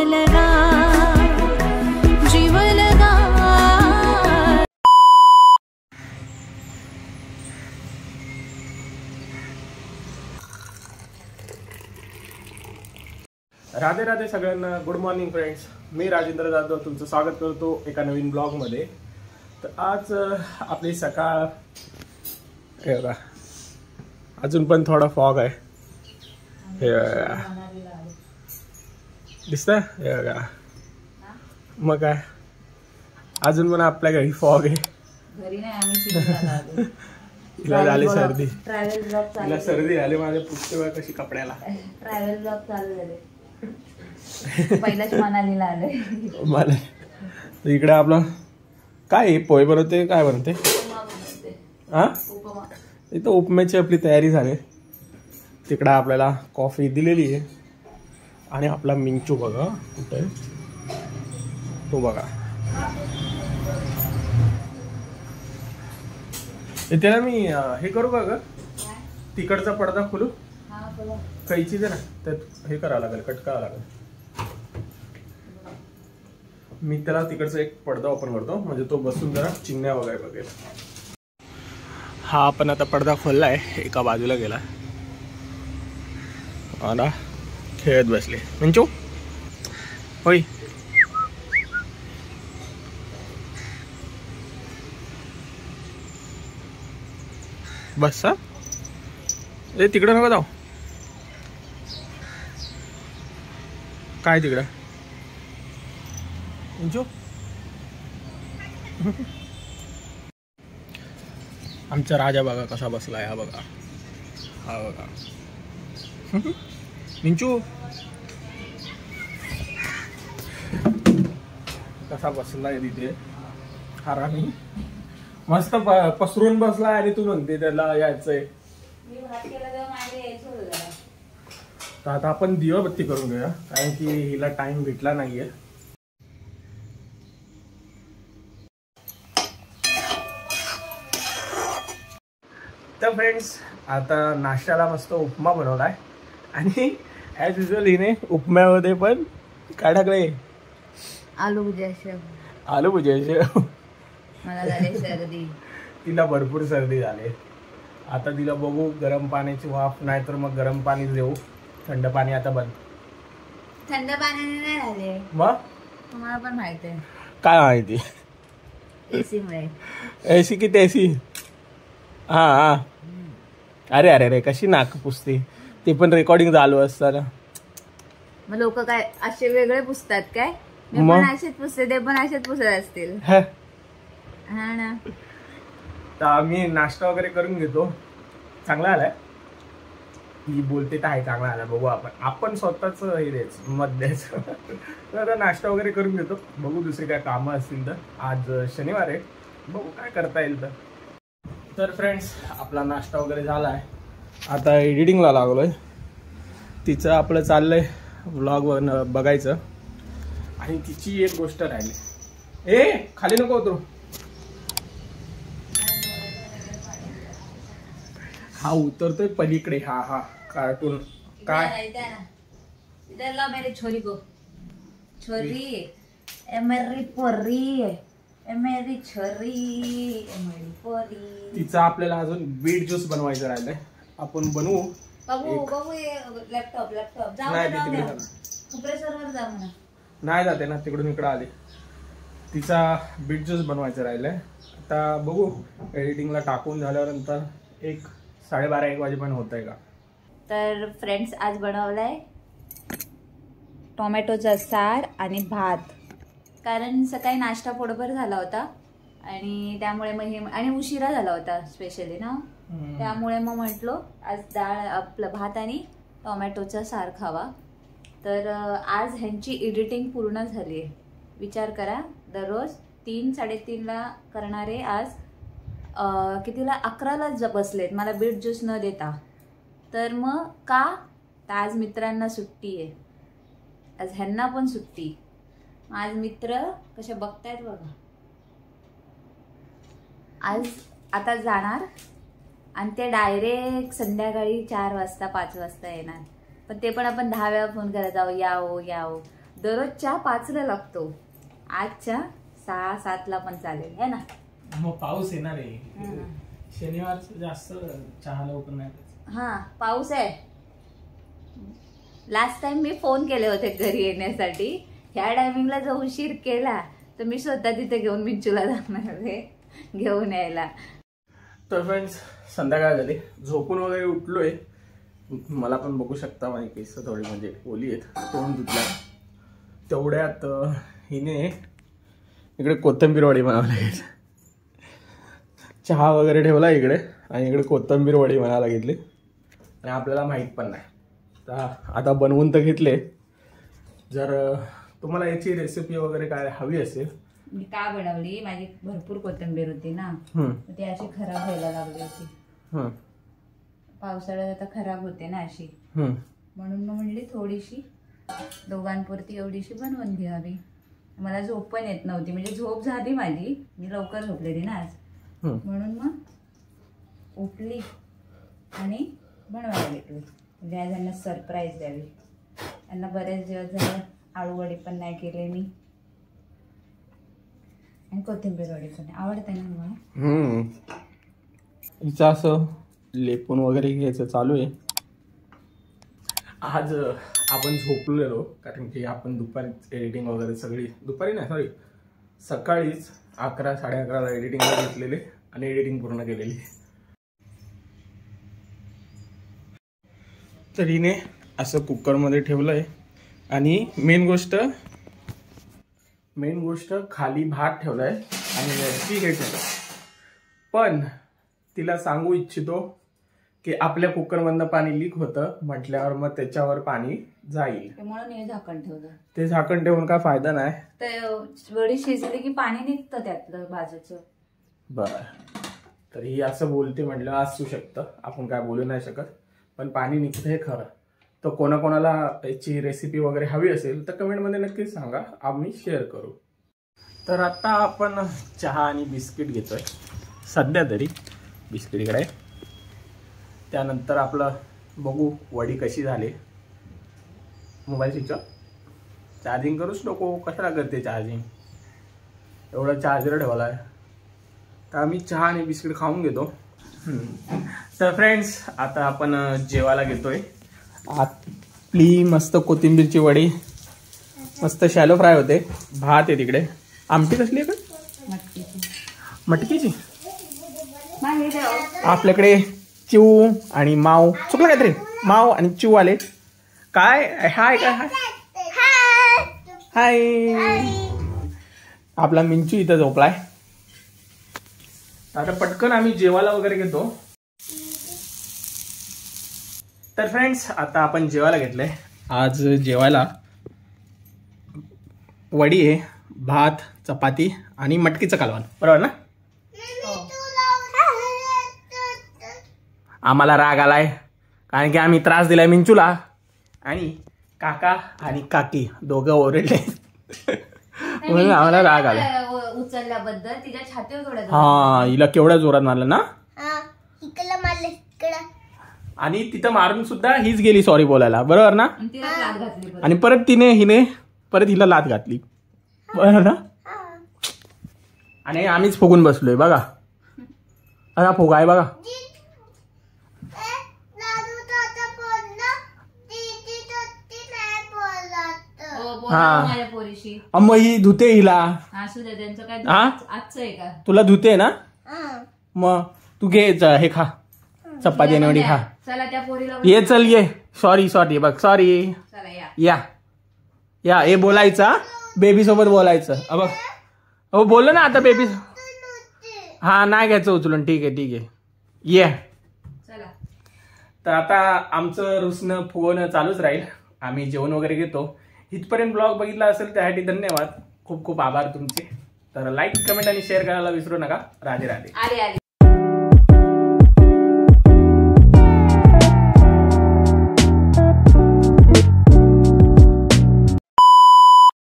लगा जीव लगा। राधे राधे सगळ्यांना, गुड मॉर्निंग फ्रेंड्स। मी राजेंद्र जाधव तुमचं स्वागत करतो एका नवीन ब्लॉगमध्ये। तर आज आपली सकाळ हे बघा, अजून पण थोडा फॉग आहे हे दिसतंय हे बघा, मग काय अजून पण आपल्या घरी फॉग आहे। घरी नाही, आम्ही तिला झाली सर्दी, ट्रॅव्हल ब्लॉग चालू, तिला सर्दी झाली, माझ्या पुढच्या वेळा कशी कपड्याला ट्रॅव्हल ब्लॉग चालू झाले। पहिलाच मनालीला आलोय मला इकडे आपलं काय पोहे बनवते, काय बनवते हा, इथं उपम्याची आपली तयारी झाली। तिकडे आपल्याला कॉफी दिलेली आहे आणि आपला मिंचू बघा कुठे तो बघा, त्याला मी हे करू का ग, तिकडचा पडदा खोलू, कैची दे ना, त्यात हे करावं लागेल, कट करावं लागेल। मी त्याला तिकडचा एक पडदा ओपन करतो, म्हणजे तो बसून जरा चिमण्या वगैरे बघेल। हा आपण आता पडदा खोललाय, एका बाजूला गेला आता खेळत बसले। मिंचू होय, बस हा, ए तिकडं नको जाऊ, काय तिकडं मिंचू। आमचा राजा बघा कसा बसलाय, हा बघा, हा बघा मिंचू कसा बसलाय तिथे, हरामी मस्त पसरून बसलाय आणि तू म्हणते त्याला यायचंय। तर आता आपण दिवाबत्ती करून घेऊया, कारण की हिला टाइम भेटला नाहीये। तर फ्रेंड्स आता नाश्त्याला मस्त उपमा बनवलाय आणि ॲज युजल हिने उपम्यामध्ये पण काय टाकले, आलू भुजिया शेव, आलू भुजिया शेव। मला झाली सर्दी, तिला भरपूर सर्दी झाली। आता तिला बघू गरम पाण्याची वाफ, नाही तर मग गरम पाणी देऊ, थंड पाणी आता बंद। थंड पाण्याने नाही झाले, मग तुम्हाला पण माहित आहे काय माहिती, एसी मुळे। एसी किती एसी, हा हा, अरे अरे अरे कशी नाक पुसते, ते पण रेकॉर्डिंग चालू असताना। मग लोक काय असे वेगळे पुसतात काय, मी पण असेच पुसते, ते पण असेच पुसत असतील, हा ना। तर आम्ही नाश्ता वगैरे करून घेतो, चांगला आलाय, ती बोलते तर आहे चांगला आला, बघू आपण स्वतःच हे द्यायचं, मत द्यायचं। तर नाश्ता वगैरे करून घेतो, बघू दुसरी काय कामं असतील तर, आज शनिवार आहे, बघू काय करता येईल तर। तर फ्रेंड्स आपला नाश्ता वगैरे झाला आहे, आता एडिटिंगला लागलोय, तिचं आपलं चाललंय व्लॉग बघायचं, आणि तिची एक गोष्ट राहिली, ए खाली नको उतरू, हा उतरतोय पलीकडे, हा हा कार्टून काय, मेरी छोरी को छोरी मेरी पोरी, मेरी छोरी मेरी पोरी। तिचा आपल्याला अजून बीट ज्यूस बनवायचं राहिलंय, आपण बनवू। बाबू बाबू लॅपटॉप लॅपटॉप जाऊ दे, कम्प्रेसरवर जा म्हणा, नाही जाते ना, तिकडून इकडं आले। तिचा बीट ज्यूस बनवायचं राहिलंय, आता बघू एडिटिंगला टाकून झाल्यानंतर 1-12-1 वाजेपर्यंत होत आहे का। तर फ्रेंड्स आज बनवलाय टोमॅटोचा सार आणि भात, कारण सकाळी नाश्ता पोटभर झाला होता आणि त्यामुळे मग आणि उशिरा झाला होता स्पेशली ना, त्यामुळे मग म्हटलो आज डाळ आपलं भात आणि टोमॅटोचा सार खावा। तर आज ह्यांची एडिटिंग पूर्ण झाली आहे, विचार करा, दररोज 3-3:30ला करणारे आज कितीला 11ला बसलेत मला बीट ज्यूस न देता। तर मग का, तर आज मित्रांना सुट्टी आहे, आज ह्यांना पण सुट्टी, आज मित्र कसे बघतायत बघा। आज आता जाणार आणि ते डायरेक्ट संध्याकाळी 4 वाजता 5 वाजता येणार, पण ते पण आपण 10 वेळा फोन करत जाऊ, या हो या हो, दररोज चहा 5ला लागतो, आज चहा 6-7ला पण चालेल है ना. मग पाऊस येणार आहे, शनिवार जास्त चहा लवकर नाही. हा पाऊस आहे. लास्ट टाइम मी फोन केले होते घरी येण्यासाठी, ह्या टायमिंगला जर उशीर केला तर मी स्वतः तिथे घेऊन मिंचूला जाणार आहे घेऊन यायला. तर फ्रेंड्स संध्याकाळ झाली, झोपून वगैरे उठलोय. मला पण बघू शकता माझी केस थोडी म्हणजे ओली आहेत, तोंड धुतला. तेवढ्यात हिने इकडे कोथिंबीर वडी बनावं लागेल. चहा वगैरे ठेवला इकडे आणि इकडे कोथिंबीर वडी बनायला घेतली आणि आपल्याला माहीत पण नाही. तर आता बनवून तर घेतले. जर तुम्हाला याची रेसिपी वगैरे काय हवी असेल, मी का बनवली, माझी भरपूर कोथिंबीर होती ना, ती अशी खराब व्हायला लागली होती. पावसाळ्यात आता खराब होते ना अशी, म्हणून मग म्हणली थोडीशी दोघांपुरती एवढीशी बनवून घ्यावी. मला झोप पण येत नव्हती, म्हणजे झोप झाली माझी, मी लवकर झोपलेली ना आज, म्हणून मग उठली आणि बनवायला घेतली. म्हणजे आज त्यांना सरप्राईज द्यावी. त्यांना बरेच दिवस झाले आळू वडी पण नाही केले मी, आणि कोथिंबीर वडी पण आवडते ना मला. हिचं असं लेपून वगैरे घ्यायचं चालू आहे. आज आपण झोपलेलो, कारण की आपण दुपारीच एडिटिंग वगैरे सगळी, दुपारी नाही सॉरी सकाळीच 11-11:30ला एडिटिंगला घेतलेली आणि एडिटिंग पूर्ण केलेली. तर हिने असं कुकरमध्ये ठेवलं आहे आणि मेन गोष्ट खाली भात ठेवला आहे आणि वरती हे ठेवलं. पण तिला सांगू इच्छितो की आपल्या कुकरमधनं पाणी लीक होतं म्हटल्यावर मग त्याच्यावर पाणी जाईल, म्हणून हे झाकण ठेवलं. ते झाकण ठेवून काय फायदा नाही. तर वडी शिजली की पाणी निघतं त्यातलं भाजीचं. बरं, तर ही असं बोलते म्हटलं असू शकतं, आपण काय बोलू नाही शकत, पण पाणी निघतं हे खरं. तर कोणाकोणाला याची रेसिपी वगैरे हवी असेल तर कमेंटमध्ये नक्कीच सांगा, आम्ही शेअर करू. तर आता आपण चहा आणि बिस्किट घेतोय, सध्या तरी बिस्किट इकडे. त्यानंतर आपलं बघू वडी कशी झाली. मोबाईल स्विच ऑफ, चार्जिंग करूच नको, कशाला करते चार्जिंग, एवढं चार्जर ठेवला आहे. तर आम्ही चहा आणि बिस्किट खाऊन घेतो. तर फ्रेंड्स आता आपण जेवायला घेतोय. आपली मस्त कोथिंबीरची वडी, मस्त शॅलो फ्राय होते, भात आहे तिकडे. आमटी कसली आहे का? मटकीची. आपल्याकडे चिऊ आणि माव, चुकलं काहीतरी, माव आणि चिऊ आले. काय हाय काय हाय हाय. आपला मिंचू इथं झोपलाय. आता पटकन आम्ही जेवायला वगैरे घेतो. तर फ्रेंड्स आता आपण जेवायला घेतलंय. आज जेवायला वडी आहे, भात, चपाती आणि मटकीचं कालवण, बरोबर ना? आम्हाला राग आलाय कारण की आम्ही त्रास दिलाय मिंचूला, आणि काका आणि काकी दोघं ओरडले म्हणून आम्हाला राग आला. उचलल्याबद्दल तिच्या छातीवर थोडं, हा हिला केवढ्या जोरात मारलं ना, आणि तिथं मारून सुद्धा हीच गेली सॉरी बोलायला, बरोबर ना? आणि परत हिने परत हिला लात घातली, बरोबर ना? आणि आम्हीच फुगून बसलोय बघा. असा फुगा आहे बघा. हा मग ही धुते हिला. तुला धुते ना, मग तू घे हे खा, चपाती आणि वडी खा. ये चल ये, सॉरी बघ सॉरी. या हे बोलायचं, बेबी सोबत बोलायचं. बघ हो बोललो ना आता बेबी. हा नाही घ्यायचं उचलून, ठीक आहे ये. तर आता आमचं रुसणं फुगवणं चालूच राहील. आम्ही जेवण वगैरे घेतो. इथपर्यंत ब्लॉग बघितला असेल त्यासाठी धन्यवाद, खूप खूप आभार तुमचे. तर लाईक, कमेंट आणि शेअर करायला विसरू नका. राधे राधे.